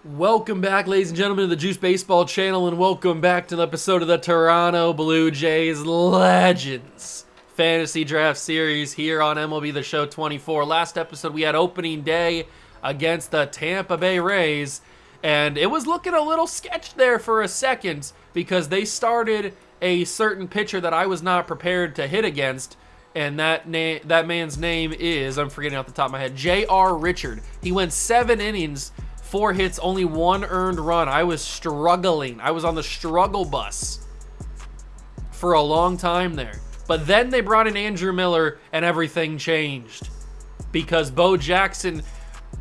Welcome back, ladies and gentlemen, to the Juice Baseball channel, and welcome back to an episode of the Toronto Blue Jays Legends Fantasy Draft Series here on MLB The Show 24. Last episode, we had opening day against the Tampa Bay Rays, and it was looking a little sketch there for a second because they started a certain pitcher that I was not prepared to hit against, and that man's name is, I'm forgetting off the top of my head, J.R. Richard. He went 7 innings, 4 hits, only 1 earned run. I was struggling. I was on the struggle bus for a long time there. But then they brought in Andrew Miller and everything changed because Bo Jackson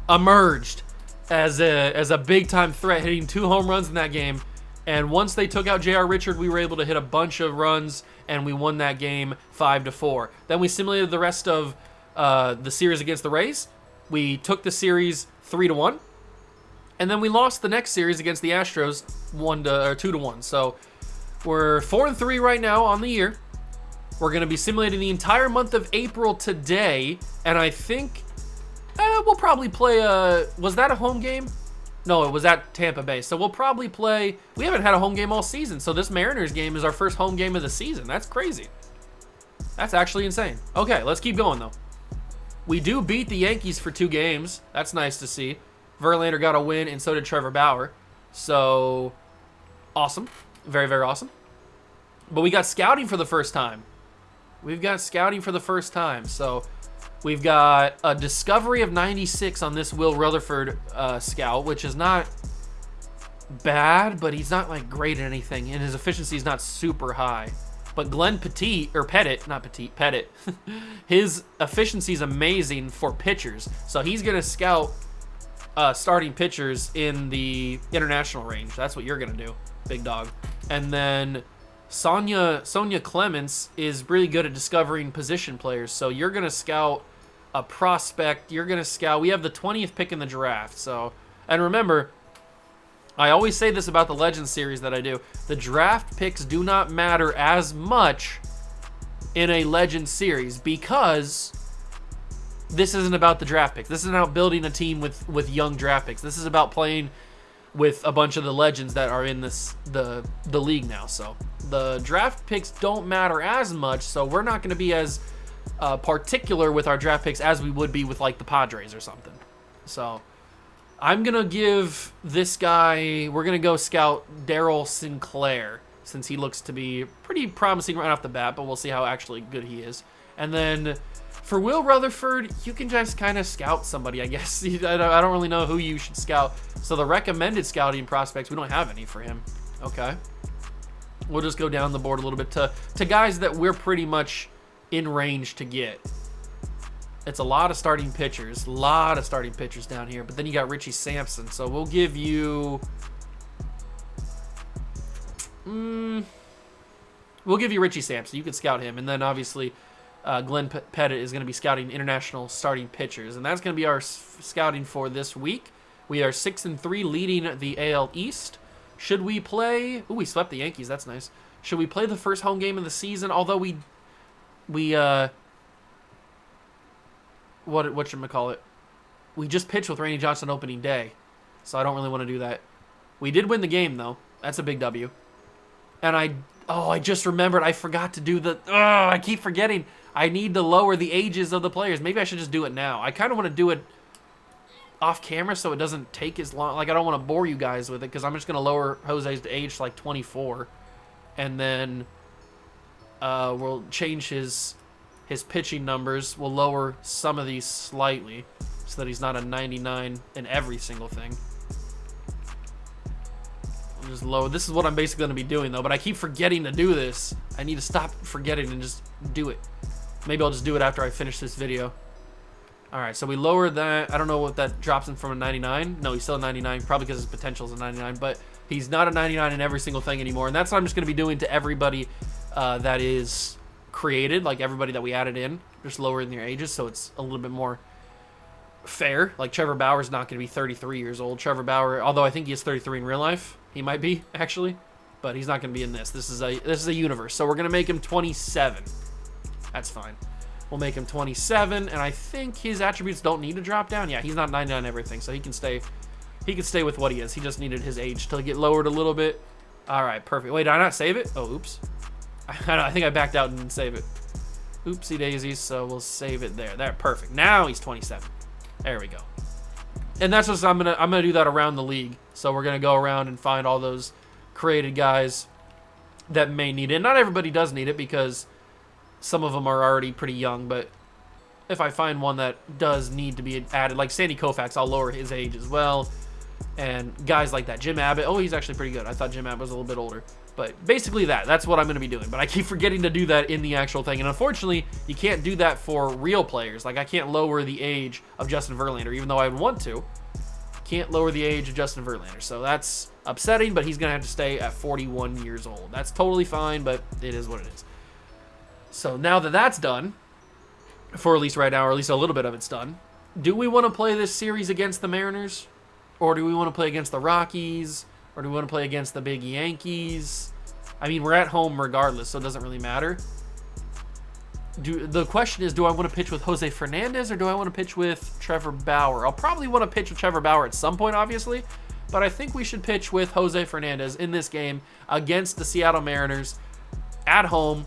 emerged as a big-time threat, hitting 2 home runs in that game. And once they took out J.R. Richard, we were able to hit a bunch of runs, and we won that game 5-4. Then we simulated the rest of the series against the Rays. We took the series 3-1. And then we lost the next series against the Astros 2-1. So we're 4-3 right now on the year. We're going to be simulating the entire month of April today, and I think we'll probably play was that a home game? No, it was at Tampa Bay. So we'll probably play. We haven't had a home game all season, so this Mariners game is our first home game of the season. That's crazy. That's actually insane. Okay, let's keep going though. We do beat the Yankees for 2 games. That's nice to see. Verlander got a win, and so did Trevor Bauer. So, awesome. Very, very awesome. But we got scouting for the first time. We've got scouting for the first time. So, we've got a discovery of 96 on this Will Rutherford scout, which is not bad, but he's not, like, great at anything, and his efficiency is not super high. But Glenn Pettit, his efficiency is amazing for pitchers. So, he's going to scout starting pitchers in the international range. That's what you're going to do, big dog. And then Sonia Clements is really good at discovering position players. So you're going to scout a prospect. You're going to scout. We have the 20th pick in the draft. So, and remember, I always say this about the Legends series that I do. The draft picks do not matter as much in a Legends series because this isn't about the draft picks. This isn't about building a team with young draft picks. This is about playing with a bunch of the legends that are in the league now. So the draft picks don't matter as much. So we're not going to be as particular with our draft picks as we would be with like the Padres or something. So I'm going to give this guy, we're going to go scout Darryl Sinclair since he looks to be pretty promising right off the bat, but we'll see how actually good he is. And then for Will Rutherford, you can just kind of scout somebody, I guess. I don't really know who you should scout. So the recommended scouting prospects, we don't have any for him. Okay. We'll just go down the board a little bit to guys that we're pretty much in range to get. It's a lot of starting pitchers. Down here. But then you got Richie Sampson. So we'll give you... we'll give you Richie Sampson. You can scout him. And then obviously... Glenn Pettit is going to be scouting international starting pitchers, and that's going to be our scouting for this week. We are 6-3, leading the AL East. Should we play? Ooh, we swept the Yankees. That's nice. Should we play the first home game of the season? Although we whatchamacallit? We just pitched with Randy Johnson opening day, so I don't really want to do that. We did win the game though. That's a big W. And I just remembered. I forgot to do the. I keep forgetting. I need to lower the ages of the players. Maybe I should just do it now. I kind of want to do it off camera so it doesn't take as long. Like, I don't want to bore you guys with it because I'm just going to lower Jose's age to like 24. And then we'll change his pitching numbers. We'll lower some of these slightly so that he's not a 99 in every single thing. I'll just lower. This is what I'm basically going to be doing, though. But I keep forgetting to do this. I need to stop forgetting and just do it. Maybe I'll just do it after I finish this video. All right, so we lowered that. I don't know what that drops him from a 99. No, he's still a 99, probably because his potential is a 99. But he's not a 99 in every single thing anymore. And that's what I'm just going to be doing to everybody that is created, like everybody that we added in. Just lowering their ages so it's a little bit more fair. Like Trevor Bauer's not going to be 33 years old. Trevor Bauer, although I think he is 33 in real life. He might be, actually. But he's not going to be in this. This is a universe. So we're going to make him 27. That's fine. We'll make him 27, and I think his attributes don't need to drop down. Yeah, he's not 99 everything, so he can stay He could stay with what he is. He just needed his age to get lowered a little bit. All right, perfect. Wait, did I not save it? Oh, oops. I think I backed out and didn't save it. Oopsie daisies, so we'll save it there. There, perfect. Now he's 27. There we go. And that's just, I'm gonna do that around the league. So we're gonna go around and find all those created guys that may need it. Not everybody does need it because some of them are already pretty young, but if I find one that does need to be added, like Sandy Koufax, I'll lower his age as well. And guys like that. Jim Abbott, oh, he's actually pretty good. I thought Jim Abbott was a little bit older. But basically that's what I'm going to be doing. But I keep forgetting to do that in the actual thing. And unfortunately, you can't do that for real players. Like, I can't lower the age of Justin Verlander, even though I would want to. Can't lower the age of Justin Verlander. So that's upsetting, but he's going to have to stay at 41 years old. That's totally fine, but it is what it is. So now that that's done, for at least right now, or at least a little bit of it's done, do we want to play this series against the Mariners? Or do we want to play against the Rockies? Or do we want to play against the big Yankees? I mean, we're at home regardless, so it doesn't really matter. The question is, do I want to pitch with Jose Fernandez or do I want to pitch with Trevor Bauer? I'll probably want to pitch with Trevor Bauer at some point, obviously. But I think we should pitch with Jose Fernandez in this game against the Seattle Mariners at home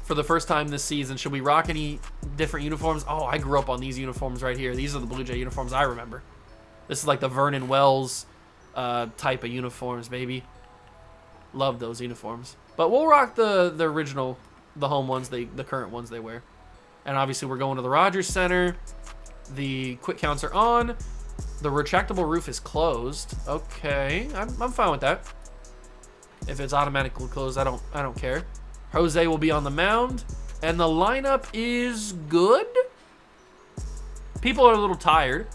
for the first time this season. Should we rock any different uniforms? Oh, I grew up on these uniforms right here. These are the Blue Jay uniforms I remember. This is like the Vernon Wells type of uniforms, baby. Love those uniforms. But we'll rock the original, the home ones, the current ones they wear. And obviously we're going to the Rogers Center. The quick counts are on. The retractable roof is closed. Okay, I'm fine with that. If it's automatically closed, I don't care. Jose will be on the mound, and the lineup is good. People are a little tired.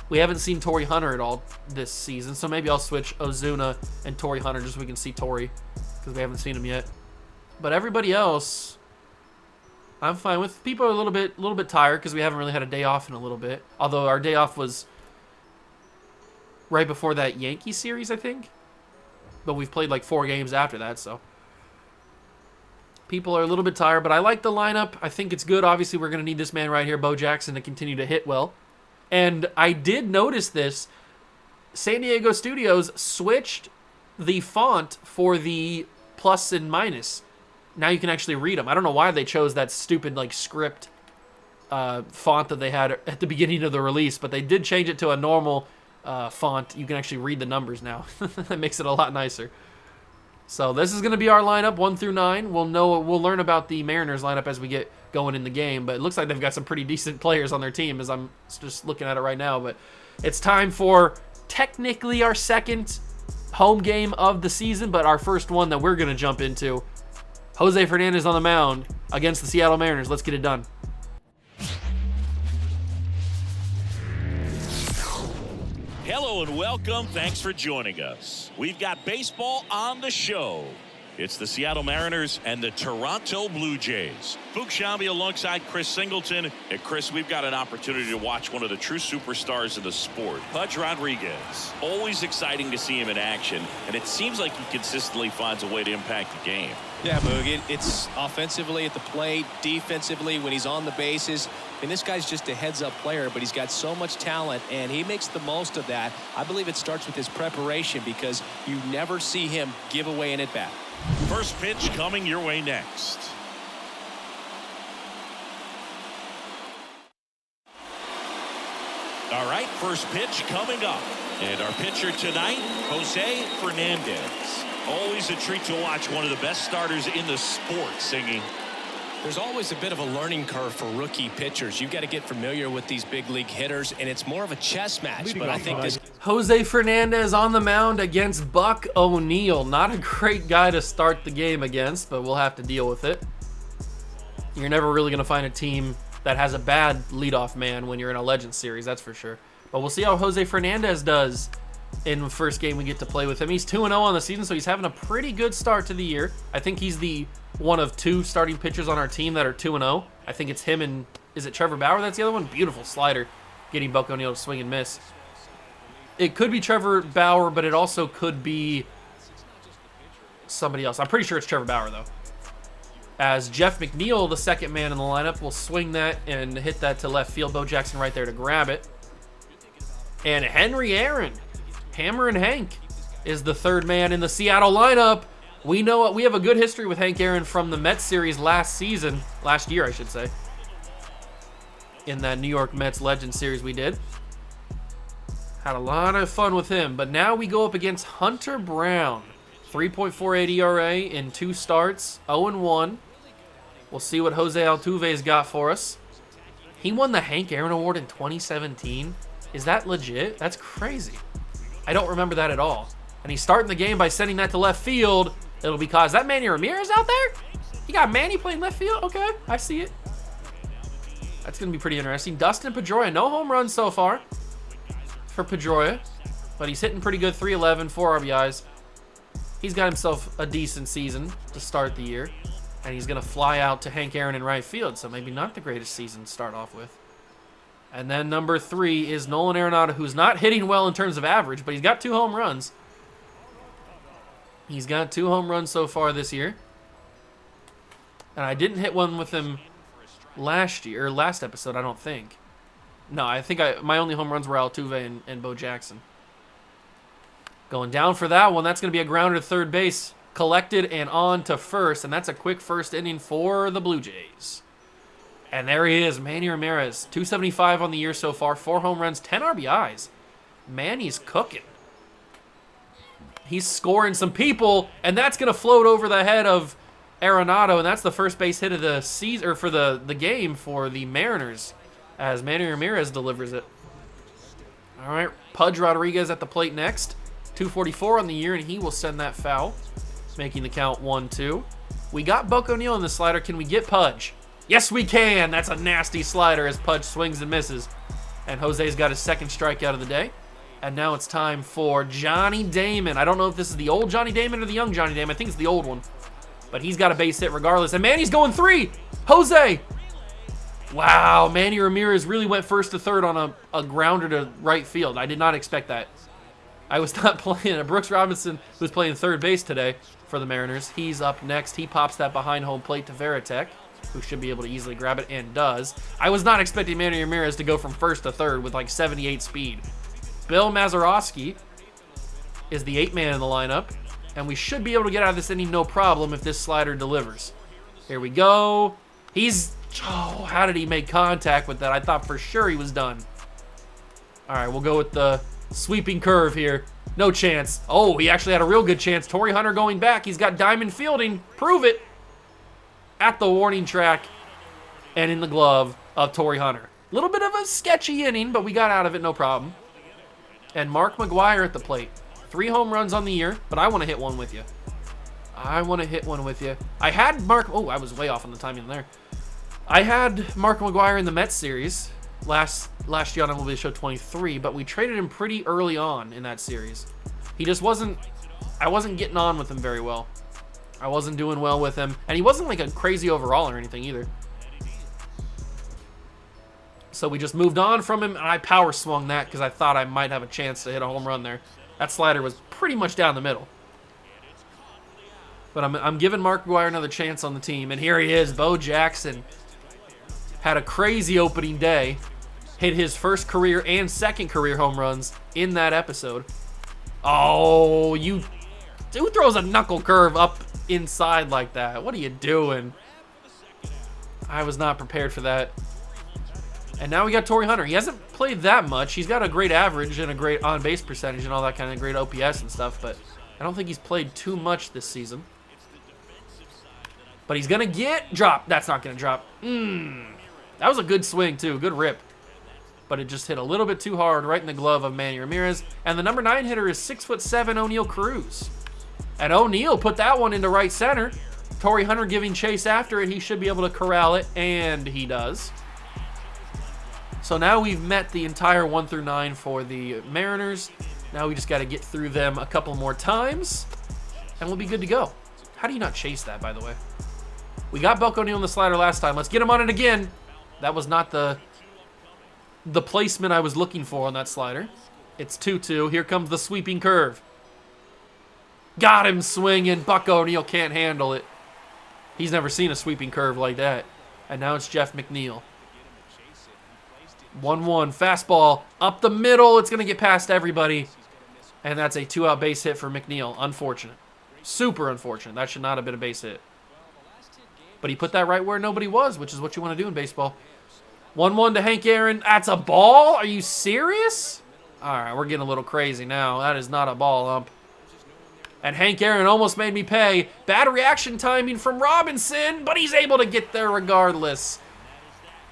We haven't seen Torrey Hunter at all this season, so maybe I'll switch Ozuna and Torrey Hunter just so we can see Torrey because we haven't seen him yet. But everybody else, I'm fine with. People are a little bit tired because we haven't really had a day off in a little bit. Although our day off was right before that Yankee series, I think. But we've played like 4 games after that, so people are a little bit tired. But I like the lineup. I think it's good. Obviously, we're going to need this man right here, Bo Jackson, to continue to hit well. And I did notice this. San Diego Studios switched the font for the plus and minus. Now you can actually read them. I don't know why they chose that stupid like script font that they had at the beginning of the release, but they did change it to a normal font. You can actually read the numbers now. That makes it a lot nicer. So this is going to be our lineup 1 through 9. We'll learn about the Mariners lineup as we get going in the game, but it looks like they've got some pretty decent players on their team as I'm just looking at it right now. But it's time for technically our second home game of the season, but our first one that we're going to jump into. Jose Fernandez on the mound against the Seattle Mariners. Let's get it done. Hello and welcome. Thanks for joining us. We've got baseball on the show. It's the Seattle Mariners and the Toronto Blue Jays. Fuchs Shambi alongside Chris Singleton. And Chris, we've got an opportunity to watch one of the true superstars in the sport, Pudge Rodriguez. Always exciting to see him in action, and it seems like he consistently finds a way to impact the game. Yeah, Boog, it's offensively at the plate, defensively when he's on the bases. And this guy's just a heads-up player, but he's got so much talent, and he makes the most of that. I believe it starts with his preparation because you never see him give away an at-bat. First pitch coming your way next. All right, first pitch coming up. And our pitcher tonight, Jose Fernandez. Always a treat to watch one of the best starters in the sport singing. There's always a bit of a learning curve for rookie pitchers. You've got to get familiar with these big league hitters, and it's more of a chess match. But I think this Jose Fernandez on the mound against Buck O'Neil. Not a great guy to start the game against, but we'll have to deal with it. You're never really going to find a team that has a bad leadoff man when you're in a Legends series, that's for sure. But we'll see how Jose Fernandez does in the first game we get to play with him. He's 2-0 on the season, so he's having a pretty good start to the year. I think he's the one of 2 starting pitchers on our team that are 2-0. I think it's him and, is it Trevor Bauer? That's the other one? Beautiful slider, getting Buck O'Neil to swing and miss. It could be Trevor Bauer, but it also could be somebody else. I'm pretty sure it's Trevor Bauer, though. As Jeff McNeil, the second man in the lineup, will swing that and hit that to left field. Bo Jackson right there to grab it. And Henry Aaron, Hammer and Hank, is the third man in the Seattle lineup. We know we have a good history with Hank Aaron from the Mets series last year, I should say. In that New York Mets Legends series we did. Had a lot of fun with him, but now we go up against Hunter Brown. 3.48 ERA in 2 starts, 0-1. We'll see what Jose Altuve's got for us. He won the Hank Aaron Award in 2017. Is that legit? That's crazy. I don't remember that at all. And he's starting the game by sending that to left field. It'll be cause that Manny Ramirez out there? You got Manny playing left field? Okay, I see it. That's going to be pretty interesting. Dustin Pedroia, no home runs so far for Pedroia, but he's hitting pretty good. 311, 4 RBIs. He's got himself a decent season to start the year, and he's going to fly out to Hank Aaron in right field, so maybe not the greatest season to start off with. And then number 3 is Nolan Arenado, who's not hitting well in terms of average, but he's got 2 home runs. He's got 2 home runs so far this year. And I didn't hit one with him last episode, I don't think. No, I think my only home runs were Altuve and Bo Jackson. Going down for that one, that's going to be a grounder to third base. Collected and on to first, and that's a quick first inning for the Blue Jays. And there he is, Manny Ramirez. 275 on the year so far, 4 home runs, 10 RBIs. Manny's cooking. He's scoring some people, and that's going to float over the head of Arenado, and that's the first base hit of the season, or for the game for the Mariners, as Manny Ramirez delivers it. All right, Pudge Rodriguez at the plate next. 244 on the year, and he will send that foul, making the count 1-2. We got Buck O'Neil in the slider. Can we get Pudge? Yes, we can. That's a nasty slider as Pudge swings and misses. And Jose's got his second strikeout of the day. And now it's time for Johnny Damon. I don't know if this is the old Johnny Damon or the young Johnny Damon. I think it's the old one. But he's got a base hit regardless. And Manny's going 3. Jose. Wow, Manny Ramirez really went first to third on a grounder to right field. I did not expect that. I was not playing. Brooks Robinson was playing third base today for the Mariners. He's up next. He pops that behind home plate to Veritek, who should be able to easily grab it, and does. I was not expecting Manny Ramirez to go from first to third with like 78 speed. Bill Mazeroski is the 8th man in the lineup, and we should be able to get out of this inning no problem if this slider delivers. Here we go. How did he make contact with that? I thought for sure he was done. All right, we'll go with the sweeping curve here. No chance. Oh, he actually had a real good chance. Torrey Hunter going back. He's got diamond fielding. Prove it. At the warning track and in the glove of Torrey Hunter. A little bit of a sketchy inning, but we got out of it no problem. And Mark McGwire at the plate. 3 home runs on the year, but I want to hit one with you. I had Mark... Oh, I was way off on the timing there. I had Mark McGwire in the Mets series last year on MLB Show 23, but we traded him pretty early on in that series. He just wasn't... I wasn't getting on with him very well. I wasn't doing well with him, and he wasn't like a crazy overall or anything either. So we just moved on from him, and I power swung that because I thought I might have a chance to hit a home run there. That slider was pretty much down the middle. But I'm giving Mark McGwire another chance on the team, and here he is. Bo Jackson had a crazy opening day, hit his first career and second career home runs in that episode. Oh, who throws a knuckle curve up inside like that? What are you doing? I was not prepared for that. And now we got Torrey Hunter. He hasn't played that much. He's got a great average and a great on-base percentage and all that kind of great OPS and stuff, but I don't think he's played too much this season. But he's going to get dropped. That's not going to drop. That was a good swing, too. Good rip. But it just hit a little bit too hard right in the glove of Manny Ramirez. And the number 9 hitter is 6'7" O'Neal Cruz. And O'Neal put that one into right center. Torrey Hunter giving chase after it. He should be able to corral it, and he does. So now we've met the entire 1 through 9 for the Mariners. Now we just got to get through them a couple more times, and we'll be good to go. How do you not chase that, by the way? We got Buck O'Neil on the slider last time. Let's get him on it again. That was not the placement I was looking for on that slider. It's 2-2. Here comes the sweeping curve. Got him swinging. Buck O'Neil can't handle it. He's never seen a sweeping curve like that. And now it's Jeff McNeil. 1-1, fastball up the middle. It's going to get past everybody. And that's a 2-out base hit for McNeil. Unfortunate. Super unfortunate. That should not have been a base hit. But he put that right where nobody was, which is what you want to do in baseball. 1-1 to Hank Aaron. That's a ball? Are you serious? All right, we're getting a little crazy now. That is not a ball, ump. And Hank Aaron almost made me pay. Bad reaction timing from Robinson, but he's able to get there regardless.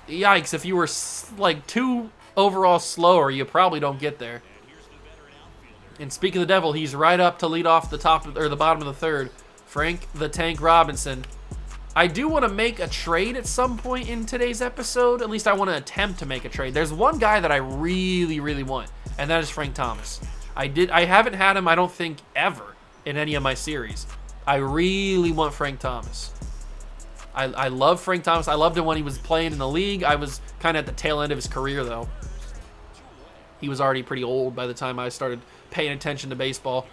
Yikes, if you were like 2 overall slower, you probably don't get there. And speaking of the devil, he's right up to lead off the top or the bottom of the 3rd. Frank the Tank Robinson. I do want to make a trade at some point in today's episode. At least I want to attempt to make a trade. There's one guy that I really, really want, and that is Frank Thomas. I haven't had him, I don't think, ever in any of my series. I really want Frank Thomas. I love Frank Thomas. I loved him when he was playing in the league. I was kind of at the tail end of his career, though. He was already pretty old by the time I started paying attention to baseball.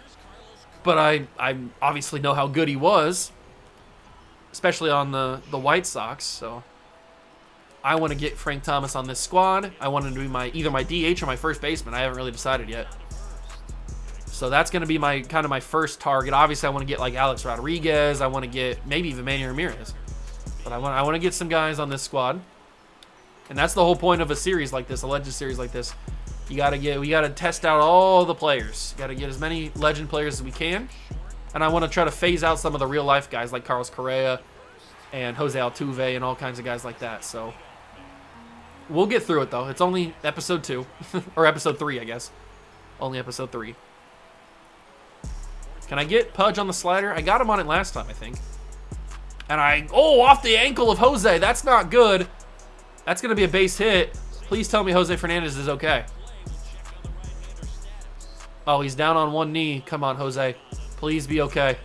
But I obviously know how good he was, especially on the White Sox. So I want to get Frank Thomas on this squad. I want him to be either my DH or my first baseman. I haven't really decided yet. So that's going to be my kind of my first target. Obviously, I want to get like Alex Rodriguez. I want to get maybe even Manny Ramirez. But I want to get some guys on this squad. And that's the whole point of a series like this, a legend series like this. We got to test out all the players. Got to get as many legend players as we can. And I want to try to phase out some of the real life guys like Carlos Correa and Jose Altuve and all kinds of guys like that. So we'll get through it though. It's only episode 2 or episode 3, I guess. Only episode 3. Can I get Pudge on the slider? I got him on it last time, I think. And off the ankle of Jose. That's not good. That's going to be a base hit. Please tell me Jose Fernandez is okay. Oh, he's down on one knee. Come on, Jose. Please be okay.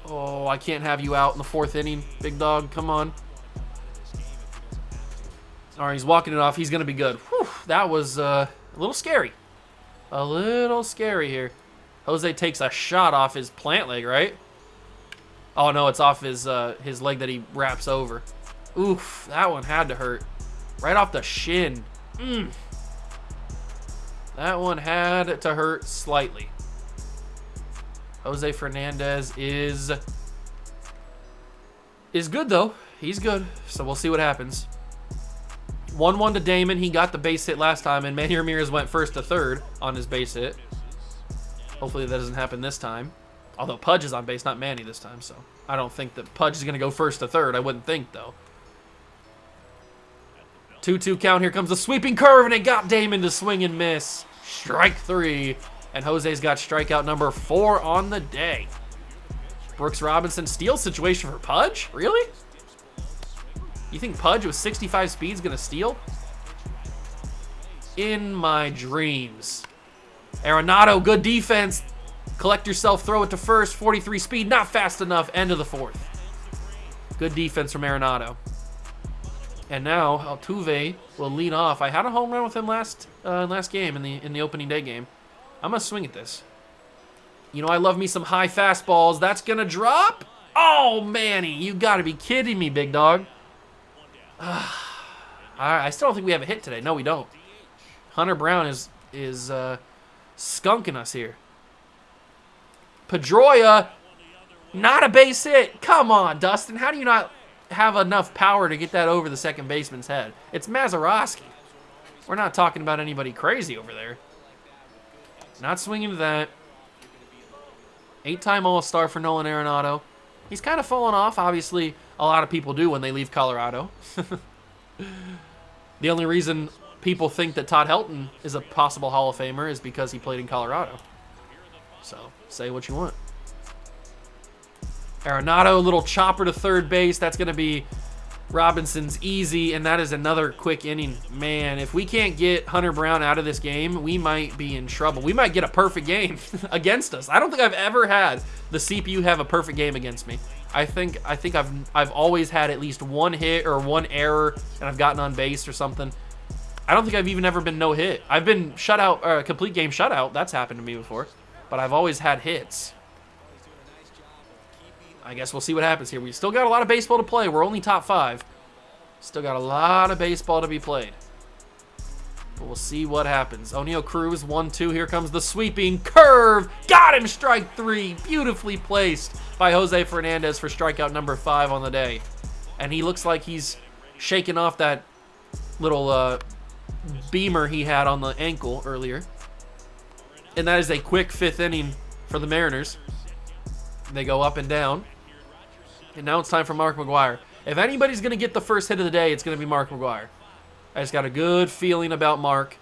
Oh, I can't have you out in the 4th inning, big dog. Come on. All right, he's walking it off. He's going to be good. Whew, that was a little scary. A little scary here. Jose takes a shot off his plant leg, right? Oh, no, it's off his leg that he wraps over. Oof, that one had to hurt. Right off the shin. That one had to hurt slightly. Jose Fernandez is good, though. He's good, so we'll see what happens. 1-1 to Damon. He got the base hit last time, and Manny Ramirez went 1st to 3rd on his base hit. Hopefully that doesn't happen this time. Although Pudge is on base, not Manny this time, so I don't think that Pudge is going to go 1st to 3rd. I wouldn't think, though. 2-2 count. Here comes the sweeping curve, and it got Damon to swing and miss. Strike 3. And Jose's got strikeout number 4 on the day. Brooks Robinson steal situation for Pudge? Really? You think Pudge with 65 speed is going to steal? In my dreams. Arenado, good defense. Collect yourself, throw it to first. 43 speed, not fast enough. End of the 4th. Good defense from Arenado. And now Altuve will lead off. I had a home run with him last game in the opening day game. I'm gonna swing at this. You know I love me some high fastballs. That's gonna drop. Oh, Manny, you gotta be kidding me, big dog. I still don't think we have a hit today. No, we don't. Hunter Brown is skunking us here. Pedroia, not a base hit. Come on, Dustin. How do you not have enough power to get that over the second baseman's head? It's Mazeroski. We're not talking about anybody crazy over there. Not swinging to that. 8-time All-Star for Nolan Arenado. He's kind of fallen off. Obviously, a lot of people do when they leave Colorado. The only reason people think that Todd Helton is a possible Hall of Famer is because he played in Colorado. So, say what you want. Arenado, a little chopper to 3rd base. That's going to be Robinson's easy, and that is another quick inning. Man, if we can't get Hunter Brown out of this game, we might be in trouble. We might get a perfect game against us. I don't think I've ever had the CPU have a perfect game against me. I think I've always had at least one hit or one error, and I've gotten on base or something. I don't think I've even ever been no hit. I've been shutout, or complete game shutout. That's happened to me before, but I've always had hits. I guess we'll see what happens here. We still got a lot of baseball to play. We're only top 5. Still got a lot of baseball to be played. But we'll see what happens. O'Neal Cruz, 1-2. Here comes the sweeping curve. Got him, strike 3. Beautifully placed by Jose Fernandez for strikeout number 5 on the day. And he looks like he's shaking off that little beamer he had on the ankle earlier. And that is a quick 5th inning for the Mariners. They go up and down. And now it's time for Mark McGwire. If anybody's going to get the first hit of the day, it's going to be Mark McGwire. I just got a good feeling about Mark.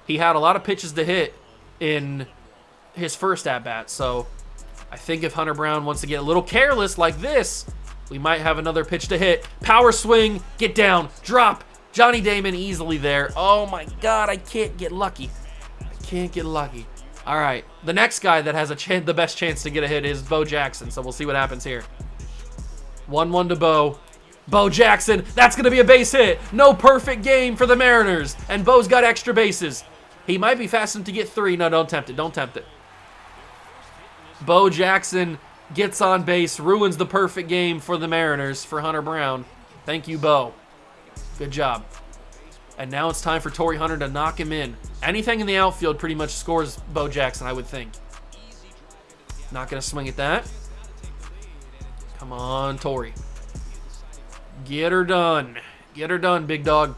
He had a lot of pitches to hit in his first at-bat, so I think if Hunter Brown wants to get a little careless like this, we might have another pitch to hit. Power swing, get down, drop. Johnny Damon easily there. Oh my God, I can't get lucky. I can't get lucky. All right, the next guy that has the best chance to get a hit is Bo Jackson, so we'll see what happens here. 1-1 to Bo. Bo Jackson, that's going to be a base hit. No perfect game for the Mariners, and Bo's got extra bases. He might be fast enough to get 3. No, don't tempt it. Don't tempt it. Bo Jackson gets on base, ruins the perfect game for the Mariners for Hunter Brown. Thank you, Bo. Good job. And now it's time for Torrey Hunter to knock him in. Anything in the outfield pretty much scores Bo Jackson, I would think. Not going to swing at that. Come on, Torrey. Get her done. Get her done, big dog.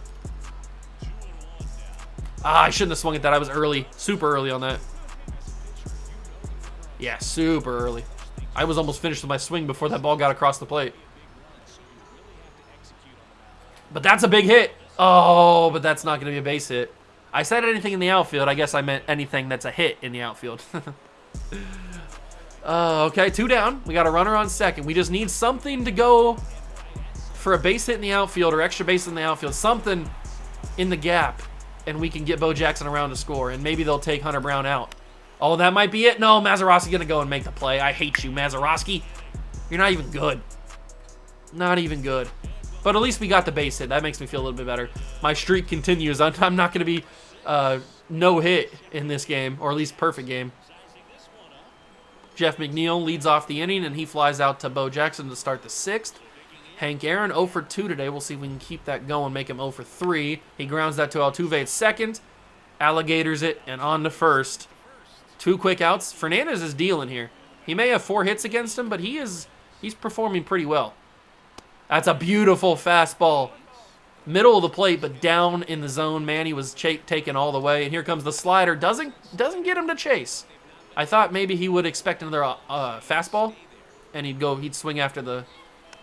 I shouldn't have swung at that. I was early. Super early on that. Yeah, super early. I was almost finished with my swing before that ball got across the plate. But that's a big hit. Oh, but that's not going to be a base hit. I said anything in the outfield. I guess I meant anything that's a hit in the outfield. Okay, 2 down. We got a runner on second. We just need something to go for a base hit in the outfield or extra base in the outfield. Something in the gap, and we can get Bo Jackson around to score, and maybe they'll take Hunter Brown out. Oh, that might be it. No, Mazeroski's going to go and make the play. I hate you, Mazeroski. You're not even good. Not even good. But at least we got the base hit. That makes me feel a little bit better. My streak continues. I'm not going to be no hit in this game, or at least perfect game. Jeff McNeil leads off the inning, and he flies out to Bo Jackson to start the 6th. Hank Aaron 0 for 2 today. We'll see if we can keep that going, make him 0 for 3. He grounds that to Altuve at second. Alligators it, and on to first. 2 quick outs. Fernandez is dealing here. He may have 4 hits against him, but he's performing pretty well. That's a beautiful fastball. Middle of the plate, but down in the zone. Manny was taken all the way, and here comes the slider. Doesn't get him to chase. I thought maybe he would expect another fastball, and he'd swing after the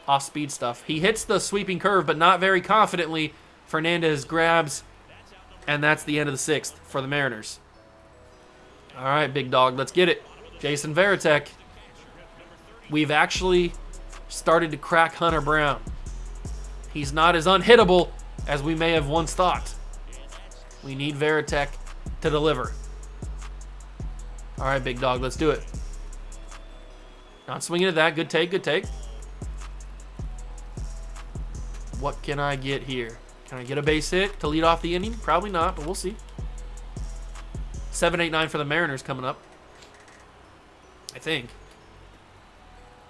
off-speed stuff. He hits the sweeping curve, but not very confidently. Fernandez grabs, and that's the end of the 6th for the Mariners. All right, big dog, let's get it. Jason Varitek. We've actually started to crack Hunter Brown. He's not as unhittable as we may have once thought. We need Varitek to deliver. All right, big dog, let's do it. Not swinging at that. Good take, good take. What can I get here? Can I get a base hit to lead off the inning? Probably not, but we'll see. 7, 8, 9 for the Mariners coming up. I think.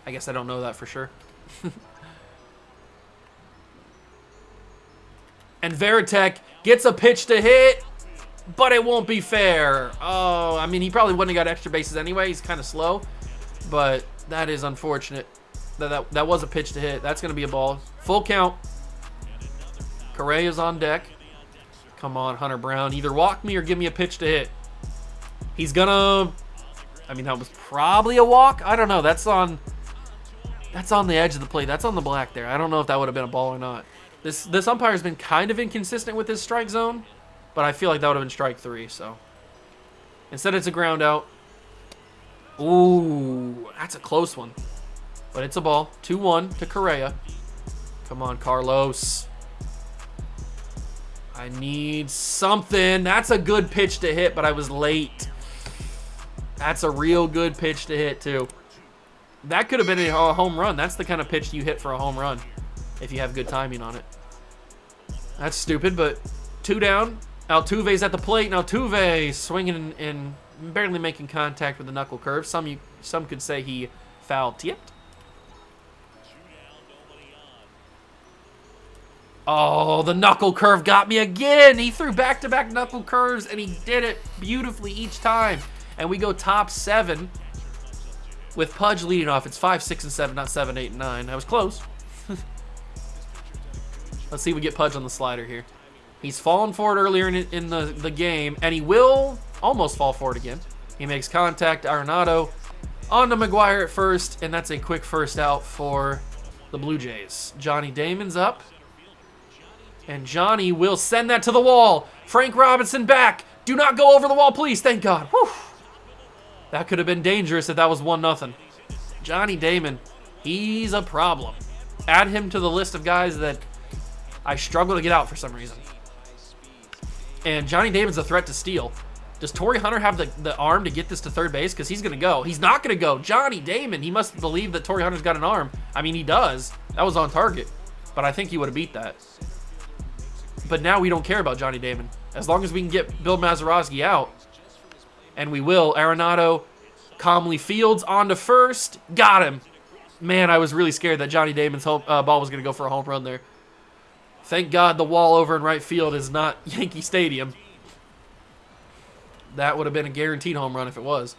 I guess I don't know that for sure. And Varitek gets a pitch to hit, but it won't be fair. Oh, I mean, he probably wouldn't have got extra bases anyway. He's kind of slow, but that is unfortunate. That was a pitch to hit. That's going to be a ball. Full count. Correa's on deck. Come on, Hunter Brown. Either walk me or give me a pitch to hit. He's going to... I mean, that was probably a walk. I don't know. That's on the edge of the plate. That's on the black there. I don't know if that would have been a ball or not. This umpire's been kind of inconsistent with his strike zone, but I feel like that would have been strike 3, so. Instead, it's a ground out. Ooh, that's a close one. But it's a ball. 2-1 to Correa. Come on, Carlos. I need something. That's a good pitch to hit, but I was late. That's a real good pitch to hit, too. That could have been a home run. That's the kind of pitch you hit for a home run if you have good timing on it. That's stupid, but 2 down. Altuve's at the plate. Now Altuve swinging and barely making contact with the knuckle curve. Some could say he foul tipped. Oh, the knuckle curve got me again. He threw back-to-back knuckle curves, and he did it beautifully each time. And we go top 7 with Pudge leading off. It's 5, 6, and 7, not 7, 8, and 9. I was close. Let's see if we get Pudge on the slider here. He's fallen forward earlier in the game, and he will almost fall forward again. He makes contact. Arenado on to McGuire at first, and that's a quick first out for the Blue Jays. Johnny Damon's up, and Johnny will send that to the wall. Frank Robinson back. Do not go over the wall, please. Thank God. Whew. That could have been dangerous if that was 1-0. Johnny Damon, he's a problem. Add him to the list of guys that I struggle to get out for some reason. And Johnny Damon's a threat to steal. Does Torrey Hunter have the arm to get this to third base? Because he's going to go. He's not going to go. Johnny Damon, he must believe that Torrey Hunter's got an arm. I mean, he does. That was on target. But I think he would have beat that. But now we don't care about Johnny Damon. As long as we can get Bill Mazeroski out. And we will. Arenado calmly fields onto first. Got him. Man, I was really scared that Johnny Damon's ball was going to go for a home run there. Thank God the wall over in right field is not Yankee Stadium. That would have been a guaranteed home run if it was.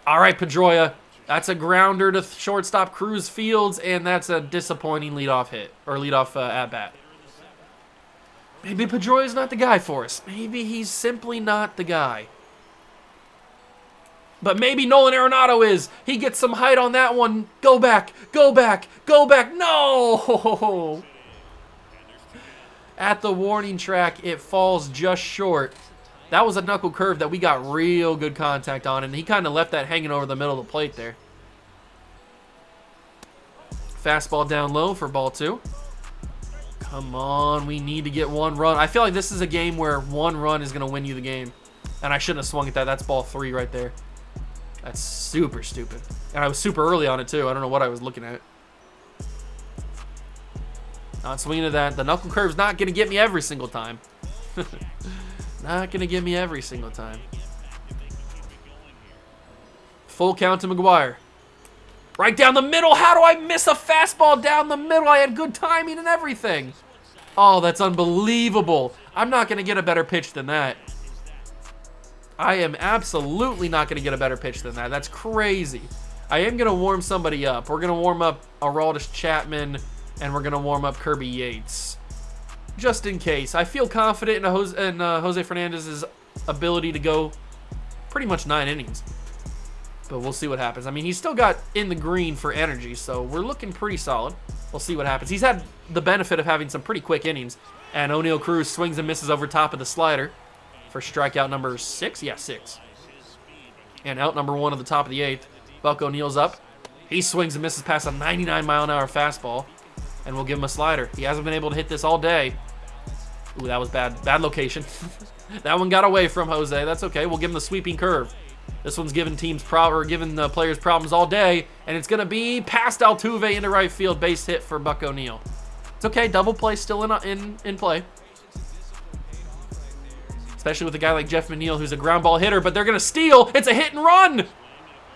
All right, Pedroia. That's a grounder to shortstop Cruz Fields, and that's a disappointing leadoff hit, or leadoff at-bat. Maybe Pedroia's not the guy for us. Maybe he's simply not the guy. But maybe Nolan Arenado is. He gets some height on that one. Go back, go back, go back. No! At the warning track, it falls just short. That was a knuckle curve that we got real good contact on, and he kind of left that hanging over the middle of the plate there. Fastball down low for ball 2. Come on, we need to get 1 run. I feel like this is a game where 1 run is going to win you the game. And I shouldn't have swung at that. That's ball 3 right there. That's super stupid. And I was super early on it, too. I don't know what I was looking at. Not swinging at that. The knuckle curve's not going to get me every single time. Not going to get me every single time. Full count to McGuire. Right down the middle. How do I miss a fastball down the middle? I had good timing and everything. Oh, that's unbelievable. I'm not going to get a better pitch than that. I am absolutely not going to get a better pitch than that. That's crazy. I am going to warm somebody up. We're going to warm up Aroldis Chapman, and we're going to warm up Kirby Yates. Just in case. I feel confident in Jose Fernandez's ability to go pretty much 9 innings. But we'll see what happens. I mean, he's still got in the green for energy, so we're looking pretty solid. We'll see what happens. He's had the benefit of having some pretty quick innings. And O'Neal Cruz swings and misses over top of the slider for strikeout number 6. Yeah, 6. And out number 1 at the top of the 8th. Buck O'Neal's up. He swings and misses past a 99-mile-an-hour fastball. And we'll give him a slider. He hasn't been able to hit this all day. Ooh, that was bad. Bad location. That one got away from Jose. That's okay. We'll give him the sweeping curve. This one's giving giving the players problems all day, and it's gonna be past Altuve into right field, base hit for Buck O'Neal. It's okay. Double play still in play, especially with a guy like Jeff McNeil, who's a ground ball hitter. But they're gonna steal. It's a hit and run,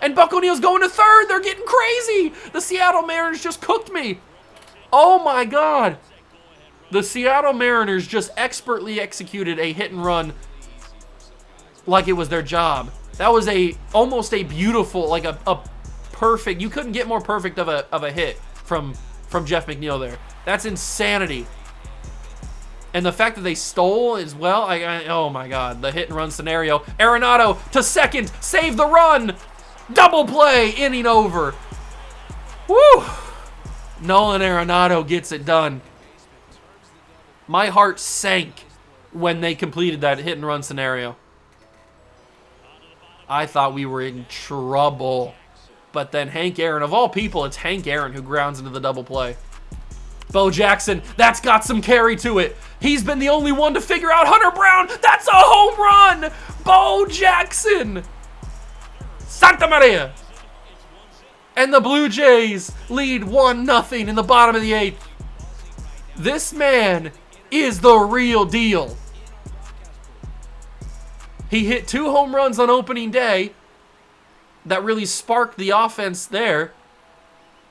and Buck O'Neal's going to third. They're getting crazy. The Seattle Mariners just cooked me. Oh my God. The Seattle Mariners just expertly executed a hit and run like it was their job. That was almost a beautiful, like a perfect. You couldn't get more perfect of a hit from Jeff McNeil there. That's insanity. And the fact that they stole as well, oh my God, the hit and run scenario. Arenado to second, save the run. Double play, inning over. Woo! Nolan Arenado gets it done. My heart sank when they completed that hit and run scenario. I thought we were in trouble. But then Hank Aaron, of all people, it's Hank Aaron who grounds into the double play. Bo Jackson, that's got some carry to it. He's been the only one to figure out Hunter Brown. That's a home run. Bo Jackson. Santa Maria. And the Blue Jays lead 1-0 in the bottom of the 8th. This man is the real deal. He hit 2 home runs on opening day that really sparked the offense there.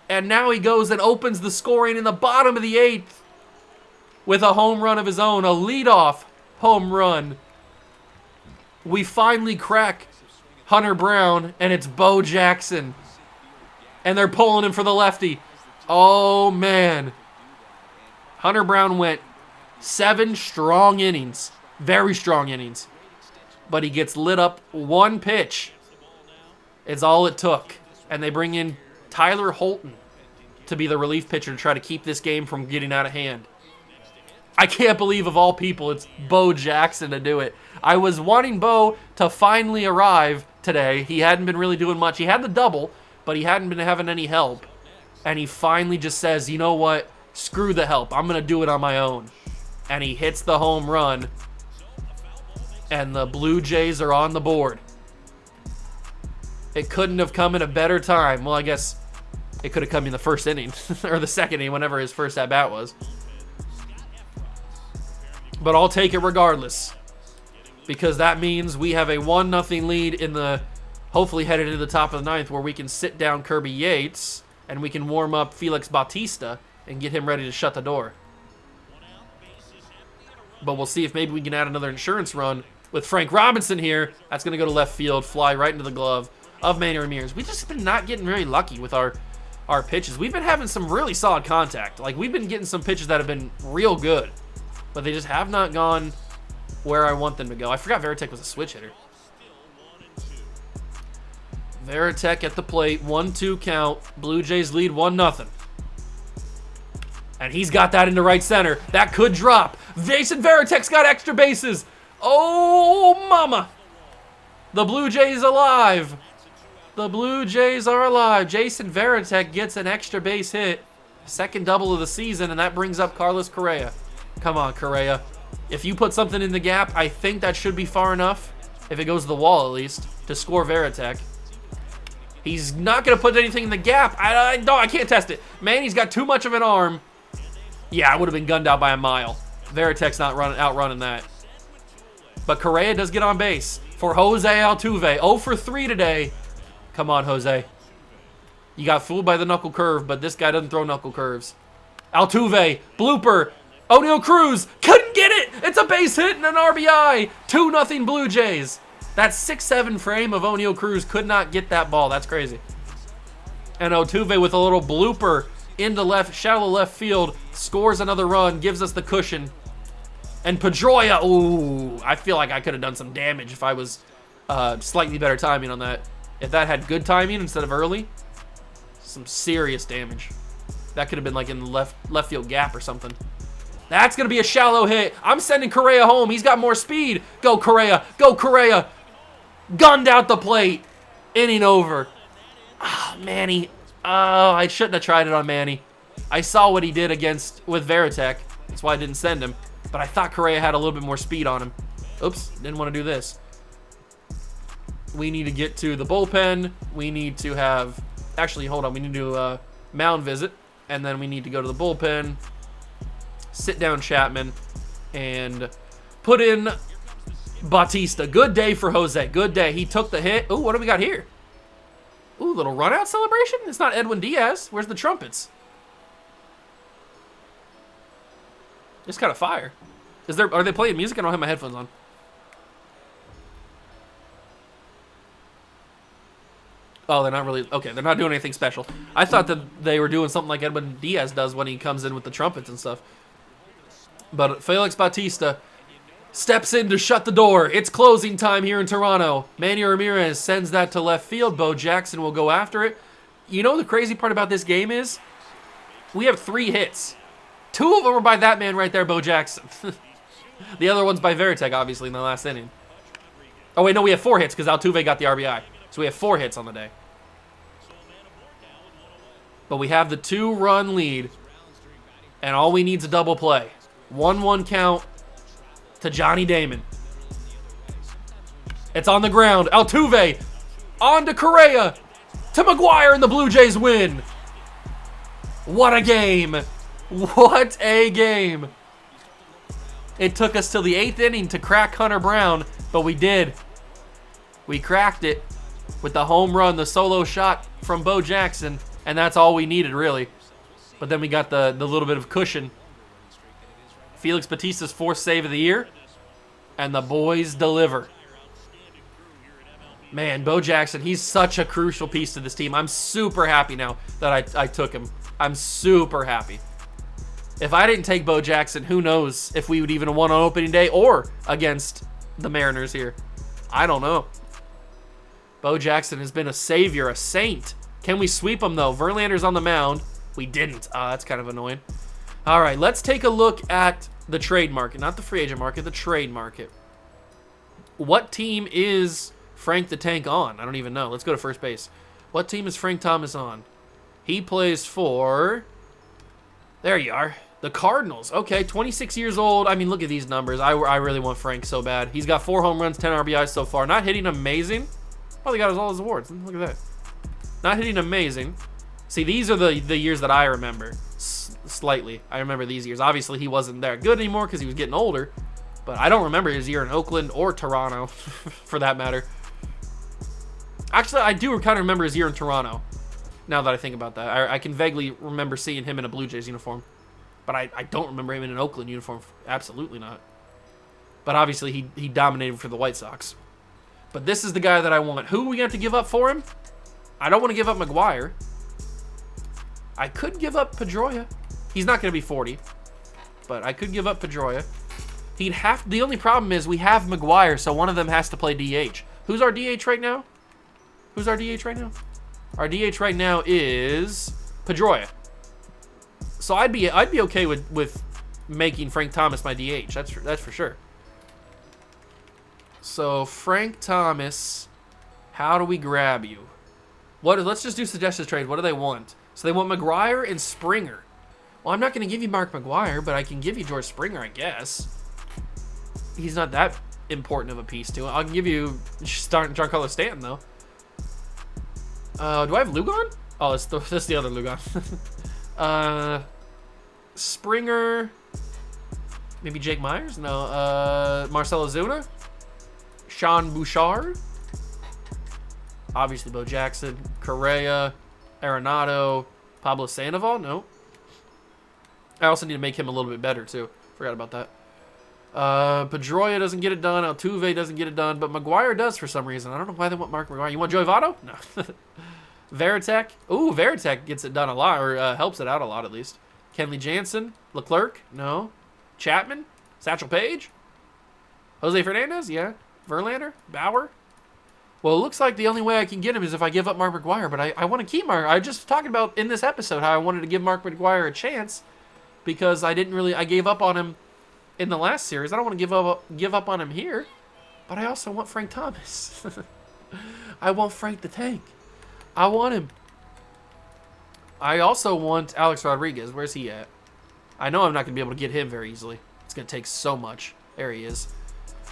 And now he goes and opens the scoring in the bottom of the 8th with a home run of his own, a leadoff home run. We finally crack Hunter Brown, and it's Bo Jackson. And they're pulling him for the lefty. Oh, man. Hunter Brown went 7 strong innings. Very strong innings. But he gets lit up. 1 pitch is all it took. And they bring in Tyler Holton to be the relief pitcher to try to keep this game from getting out of hand. I can't believe, of all people, it's Bo Jackson to do it. I was wanting Bo to finally arrive today. He hadn't been really doing much. He had the double, but he hadn't been having any help. And he finally just says, you know what? Screw the help. I'm going to do it on my own. And he hits the home run. And the Blue Jays are on the board. It couldn't have come in a better time. Well, I guess it could have come in the first inning. Or the second inning, whenever his first at-bat was. But I'll take it regardless. Because that means we have a 1-0 lead in the, hopefully headed into the top of the 9th, where we can sit down Kirby Yates and we can warm up Felix Bautista and get him ready to shut the door. But we'll see if maybe we can add another insurance run with Frank Robinson here. That's going to go to left field, fly right into the glove of Manny Ramirez. We've just been not getting very lucky with our pitches. We've been having some really solid contact. Like, we've been getting some pitches that have been real good, but they just have not gone where I want them to go. I forgot Veritek was a switch hitter. Veritek at the plate, 1-2 count. Blue Jays lead 1-0. And he's got that into right center. That could drop. Jason Veritek's got extra bases. Oh, mama. The Blue Jays alive. The Blue Jays are alive. Jason Veritek gets an extra base hit. Second double of the season, and that brings up Carlos Correa. Come on, Correa. If you put something in the gap, I think that should be far enough, if it goes to the wall at least, to score Veritek. He's not going to put anything in the gap. I can't test it. Manny's got too much of an arm. Yeah, I would have been gunned out by a mile. Veritek's not outrunning that. But Correa does get on base for Jose Altuve. 0 for 3 today. Come on, Jose. You got fooled by the knuckle curve, but this guy doesn't throw knuckle curves. Altuve, blooper. O'Neal Cruz couldn't get it. It's a base hit and an RBI. 2-0 Blue Jays. That 6'7" frame of O'Neal Cruz could not get that ball. That's crazy. And Altuve with a little blooper into left, shallow left field, scores another run, gives us the cushion. And Pedroia, ooh, I feel like I could have done some damage if I was slightly better timing on that. If that had good timing instead of early, some serious damage. That could have been like in the left field gap or something. That's going to be a shallow hit. I'm sending Correa home. He's got more speed. Go, Correa. Go, Correa. Gunned out the plate. Inning over. Ah, Manny. Oh, I shouldn't have tried it on Manny. I saw what he did with Veritek. That's why I didn't send him. But I thought Correa had a little bit more speed on him. Oops, didn't want to do this. We need to get to the bullpen. We need to have... Actually, hold on. We need to mound visit. And then we need to go to the bullpen. Sit down Chapman. And put in Bautista. Good day for Jose. Good day. He took the hit. Ooh, what do we got here? Ooh, little run-out celebration? It's not Edwin Diaz. Where's the trumpets? It's kind of fire. Are they playing music? I don't have my headphones on. Oh, they're not really... Okay, they're not doing anything special. I thought that they were doing something like Edwin Diaz does when he comes in with the trumpets and stuff. But Felix Bautista steps in to shut the door. It's closing time here in Toronto. Manny Ramirez sends that to left field. Bo Jackson will go after it. You know the crazy part about this game is? We have 3 hits. 2 of them are by that man right there, Bo Jackson. The other one's by Veritek, obviously, in the last inning. Oh, wait, no, we have 4 hits because Altuve got the RBI. So we have 4 hits on the day. But we have the 2-run lead. And all we need is a double play. 1-1 count to Johnny Damon. It's on the ground. Altuve on to Correa. To McGuire, and the Blue Jays win. What a game. What a game. It took us till the 8th inning to crack Hunter Brown, but we did. We cracked it with the home run, the solo shot from Bo Jackson, and that's all we needed, really. But then we got the little bit of cushion Felix Bautista's 4th save of the year. And the boys deliver. Man, Bo Jackson, he's such a crucial piece to this team. I'm super happy now that I took him. I'm super happy. If I didn't take Bo Jackson, who knows if we would even have won on opening day or against the Mariners here. I don't know. Bo Jackson has been a savior, a saint. Can we sweep him, though? Verlander's on the mound. We didn't. That's kind of annoying. All right, let's take a look at the trade market. Not the free agent market, the trade market. What team is Frank the Tank on? I don't even know. Let's go to first base. What team is Frank Thomas on? He plays for... There you are. The Cardinals. Okay, 26 years old. I mean, look at these numbers. I really want Frank so bad. He's got 4 home runs, 10 RBIs so far. Not hitting amazing. Probably got all his awards. Look at that. Not hitting amazing. See, these are the years that I remember. Slightly. I remember these years. Obviously, he wasn't that good anymore because he was getting older. But I don't remember his year in Oakland or Toronto, for that matter. Actually, I do kind of remember his year in Toronto, now that I think about that. I can vaguely remember seeing him in a Blue Jays uniform. But I don't remember him in an Oakland uniform. Absolutely not. But obviously, he dominated for the White Sox. But this is the guy that I want. Who are we going to have to give up for him? I don't want to give up McGuire. I could give up Pedroia. He's not going to be 40. But I could give up Pedroia. The only problem is we have McGuire, so one of them has to play DH. Who's our DH right now? Who's our DH right now? Our DH right now is Pedroia. So I'd be okay with making Frank Thomas my DH. That's for sure. So Frank Thomas, how do we grab you? Let's just do suggested trade. What do they want? So they want McGuire and Springer. Well, I'm not going to give you Mark McGuire, but I can give you George Springer, I guess. He's not that important of a piece to it. I'll give you Giancarlo Stanton, though. Do I have Lugon? Oh, that's the other Lugon. Springer. Maybe Jake Myers? No. Marcelo Zuna? Sean Bouchard? Obviously, Bo Jackson. Correa. Arenado. Pablo Sandoval? No. I also need to make him a little bit better, too. Forgot about that. Pedroia doesn't get it done. Altuve doesn't get it done. But McGuire does for some reason. I don't know why they want Mark McGuire. You want Joey Votto? No. Veritek. Ooh, Veritek gets it done a lot, or helps it out a lot at least. Kenley Jansen. Leclerc? No. Chapman? Satchel Paige? Jose Fernandez? Yeah. Verlander? Bauer? Well, it looks like the only way I can get him is if I give up Mark McGuire, but I want to keep Mark. I just talked about in this episode how I wanted to give Mark McGuire a chance because I gave up on him in the last series. I don't want to give up on him here, but I also want Frank Thomas. I want Frank the Tank. I want him. I also want Alex Rodriguez. Where's he at? I know I'm not going to be able to get him very easily. It's going to take so much. There he is.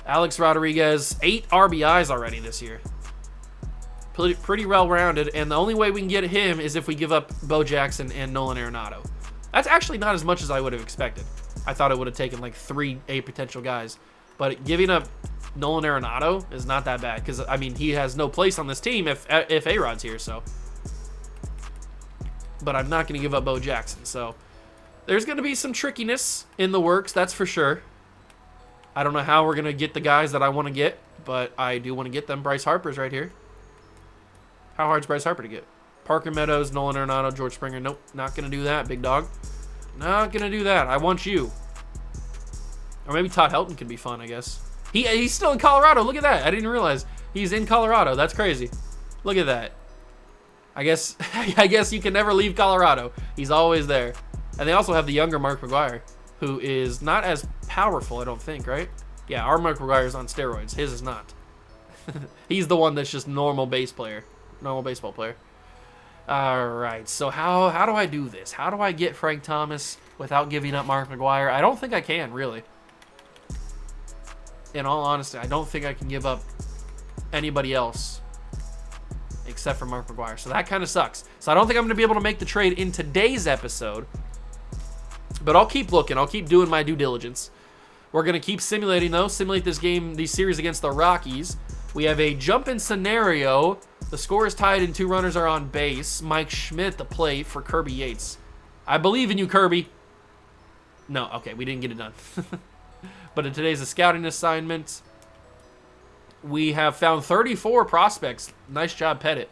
Alex Rodriguez, 8 RBIs already this year. Pretty well-rounded, and the only way we can get him is if we give up Bo Jackson and Nolan Arenado. That's actually not as much as I would have expected. I thought it would have taken like 3 A potential guys. But giving up Nolan Arenado is not that bad because, I mean, he has no place on this team if A-Rod's here, so. But I'm not going to give up Bo Jackson, so. There's going to be some trickiness in the works, that's for sure. I don't know how we're going to get the guys that I want to get, but I do want to get them. Bryce Harper's right here. How hard's Bryce Harper to get? Parker Meadows, Nolan Arenado, George Springer. Nope, not going to do that, big dog. Not going to do that. I want you. Or maybe Todd Helton could be fun, I guess. He's still in Colorado. Look at that. I didn't realize he's in Colorado. That's crazy. Look at that. I guess you can never leave Colorado. He's always there. And they also have the younger Mark McGuire, who is not as powerful, I don't think, right? Yeah, our Mark McGuire is on steroids. His is not. He's the one that's just normal baseball player. All right, so how do I do this? How do I get Frank Thomas without giving up Mark McGuire? I don't think I can, really. In all honesty, I don't think I can give up anybody else except for Mark McGuire. So that kind of sucks. So I don't think I'm going to be able to make the trade in today's episode. But I'll keep looking. I'll keep doing my due diligence. We're going to keep simulating, though. Simulate this series against the Rockies. We have a jump-in scenario. The score is tied and 2 runners are on base. Mike Schmidt, the plate for Kirby Yates. I believe in you, Kirby. No, okay, we didn't get it done. But in today's scouting assignment, we have found 34 prospects. Nice job, Pettit.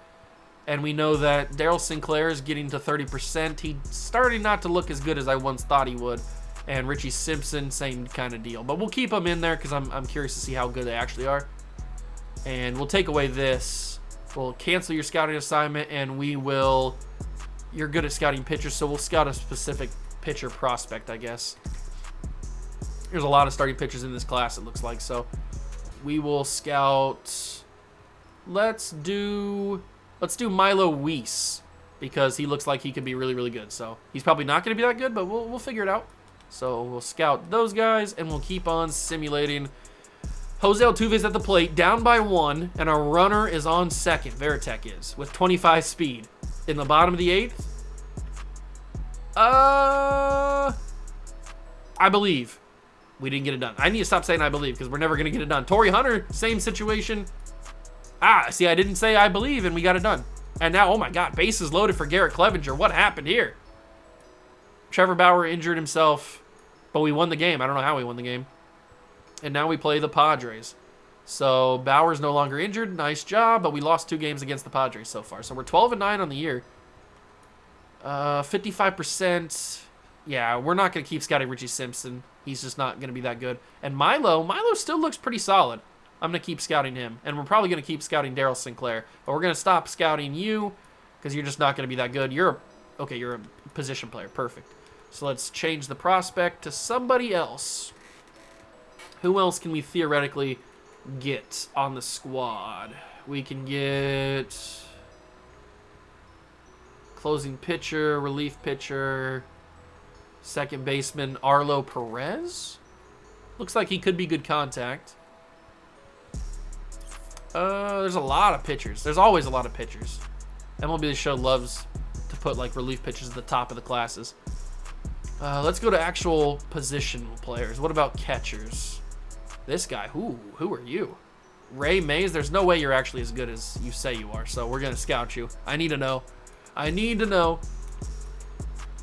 And we know that Daryl Sinclair is getting to 30%. He's starting not to look as good as I once thought he would. And Richie Simpson, same kind of deal. But we'll keep him in there because I'm curious to see how good they actually are. And we'll take away this. We'll cancel your scouting assignment, and we will... You're good at scouting pitchers, so we'll scout a specific pitcher prospect, I guess. There's a lot of starting pitchers in this class, it looks like. So we will scout... Let's do Milo Weiss, because he looks like he could be really, really good. So he's probably not going to be that good, but we'll figure it out. So we'll scout those guys, and we'll keep on simulating. Jose Altuve's at the plate, down by 1, and our runner is on second. Veritek is, with 25 speed. In the bottom of the 8th. I believe. We didn't get it done. I need to stop saying I believe, because we're never going to get it done. Torrey Hunter, same situation. See, I didn't say I believe, and we got it done. And now, oh my God, bases loaded for Garrett Clevenger. What happened here? Trevor Bauer injured himself, but we won the game. I don't know how we won the game. And now we play the Padres. So Bauer's no longer injured. Nice job, but we lost 2 games against the Padres so far. So we're 12-9 on the year. 55%. Yeah, we're not going to keep scouting Richie Simpson. He's just not going to be that good. And Milo still looks pretty solid. I'm going to keep scouting him. And we're probably going to keep scouting Daryl Sinclair. But we're going to stop scouting you because you're just not going to be that good. You're a position player. Perfect. So let's change the prospect to somebody else. Who else can we theoretically get on the squad? We can get closing pitcher, relief pitcher, second baseman Arlo Perez. Looks like he could be good contact. There's a lot of pitchers. There's always a lot of pitchers. MLB The Show loves to put like relief pitchers at the top of the classes. Let's go to actual positional players. What about catchers? This guy, who are you? Ray Mays, there's no way you're actually as good as you say you are, so we're going to scout you. I need to know.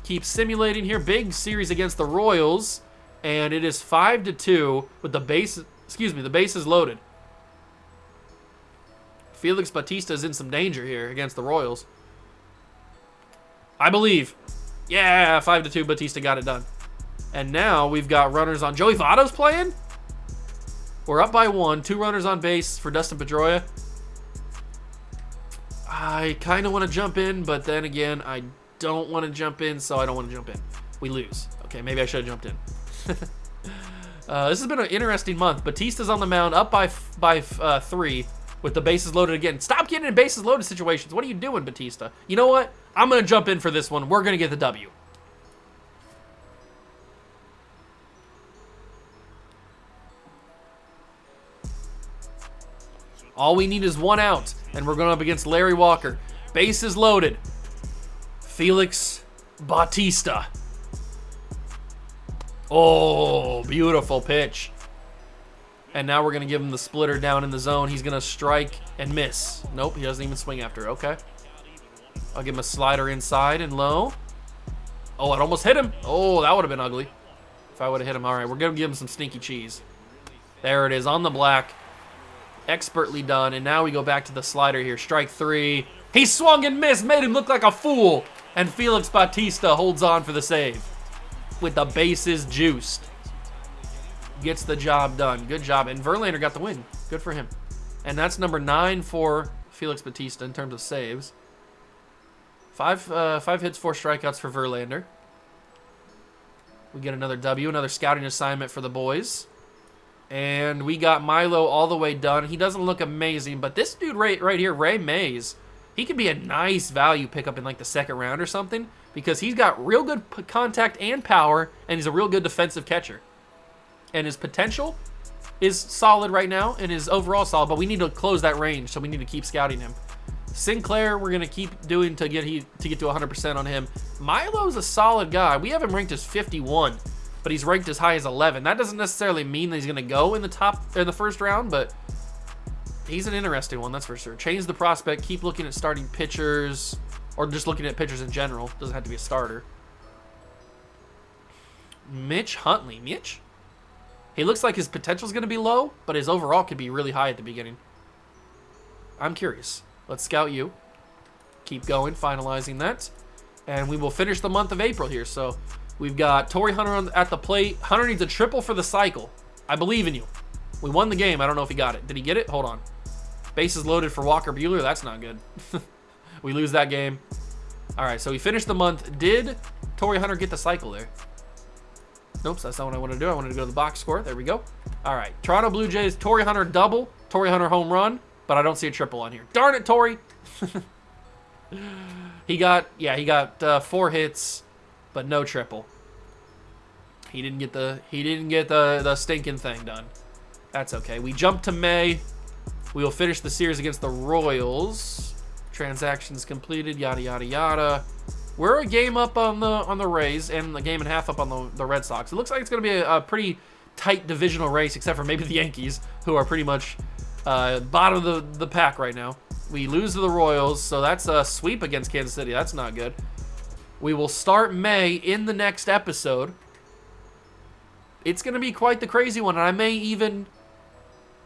Keep simulating here. Big series against the Royals, and it is 5-2 with the bases loaded. Felix Bautista is in some danger here against the Royals. I believe. Yeah, 5-2, Bautista got it done. And now we've got runners on. Joey Votto's playing? We're up by 1. 2 runners on base for Dustin Pedroia. I kind of want to jump in, but then again, I don't want to jump in, so I don't want to jump in. We lose. Okay, maybe I should have jumped in. This has been an interesting month. Batista's on the mound, up by 3 with the bases loaded again. Stop getting in bases loaded situations. What are you doing, Batista? You know what? I'm going to jump in for this one. We're going to get the W. All we need is 1 out, and we're going up against Larry Walker. Bases loaded. Felix Bautista. Oh, beautiful pitch. And now we're going to give him the splitter down in the zone. He's going to strike and miss. Nope, he doesn't even swing after. Okay. I'll give him a slider inside and low. Oh, it almost hit him. Oh, that would have been ugly if I would have hit him. All right, we're going to give him some stinky cheese. There it is on the black. Expertly done. And now we go back to the slider here. Strike 3. He swung and missed. Made him look like a fool. And Felix Bautista holds on for the save with the bases juiced. Gets the job done. Good job. And Verlander got the win. Good for him. And that's number 9 for Felix Bautista in terms of saves. 5 hits, 4 strikeouts for Verlander. We get another W, another scouting assignment for the boys. And we got Milo all the way done. He doesn't look amazing, but this dude right here, Ray Mays, he could be a nice value pickup in like the second round or something because he's got real good contact and power, and he's a real good defensive catcher. And his potential is solid right now, and his overall solid, but we need to close that range, so we need to keep scouting him. Sinclair, we're going to keep doing to get to 100% on him. Milo's a solid guy. We have him ranked as 51, but he's ranked as high as 11. That doesn't necessarily mean that he's going to go in the first round, but he's an interesting one, that's for sure. Change the prospect, keep looking at starting pitchers, or just looking at pitchers in general. Doesn't have to be a starter. Mitch Huntley. Mitch? He looks like his potential's going to be low, but his overall could be really high at the beginning. I'm curious. Let's scout you. Keep going, finalizing that. And we will finish the month of April here. So we've got Torrey Hunter at the plate. Hunter needs a triple for the cycle. I believe in you. We won the game. I don't know if he got it. Did he get it? Hold on. Bases loaded for Walker Buehler. That's not good. We lose that game. All right, so we finished the month. Did Torrey Hunter get the cycle there? Nope, that's not what I wanted to do. I wanted to go to the box score. There we go. All right, Toronto Blue Jays, Torrey Hunter double, Torrey Hunter home run, but I don't see a triple on here. Darn it, Torrey. He got 4 hits, but no triple. He didn't get the stinking thing done. That's okay. We jump to May. We will finish the series against the Royals. Transactions completed, yada yada yada. We're a game up on the Rays and a game and a half up on the Red Sox. It looks like it's going to be a pretty tight divisional race, except for maybe the Yankees, who are pretty much bottom of the pack right now. We lose to the Royals, so that's a sweep against Kansas City. That's not good. We will start May in the next episode. It's going to be quite the crazy one, and I may even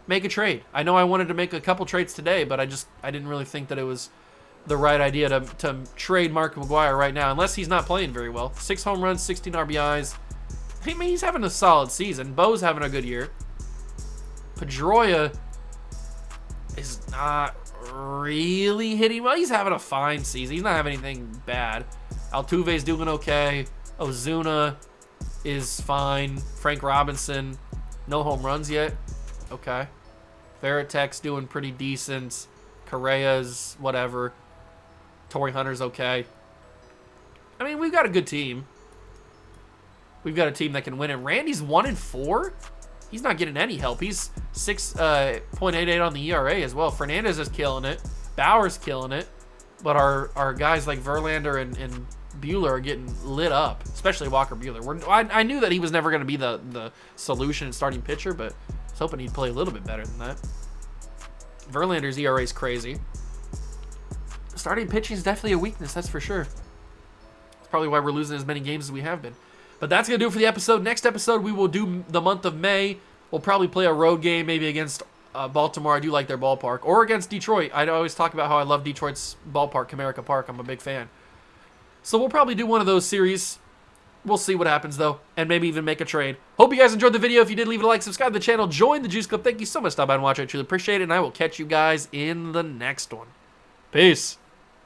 make a trade. I know I wanted to make a couple trades today, but I didn't really think that it was the right idea to trade Mark McGwire right now, unless he's not playing very well. 6 home runs, 16 RBIs. I mean, he's having a solid season. Bo's having a good year. Pedroia is not really hitting well. He's having a fine season. He's not having anything bad. Altuve's doing okay. Ozuna is fine. Frank Robinson, no home runs yet. Okay. Veritek's doing pretty decent. Correa's whatever. Torrey Hunter's okay. I mean, we've got a good team. We've got a team that can win it. Randy's 1-4. He's not getting any help. He's 6.88 on the ERA as well. Fernandez is killing it. Bauer's killing it. But our guys like Verlander and Buehler are getting lit up, especially Walker Buehler. I knew that he was never going to be the solution in starting pitcher, but I was hoping he'd play a little bit better than that. Verlander's ERA is crazy. Starting pitching is definitely a weakness, that's for sure. It's probably why we're losing as many games as we have been. But that's going to do it for the episode. Next episode, we will do the month of May. We'll probably play a road game, maybe against Baltimore. I do like their ballpark. Or against Detroit. I always talk about how I love Detroit's ballpark, Comerica Park. I'm a big fan. So we'll probably do one of those series. We'll see what happens, though, and maybe even make a trade. Hope you guys enjoyed the video. If you did, leave it a like, subscribe to the channel, join the Juice Club. Thank you so much for stopping by and watching. I truly appreciate it, and I will catch you guys in the next one. Peace.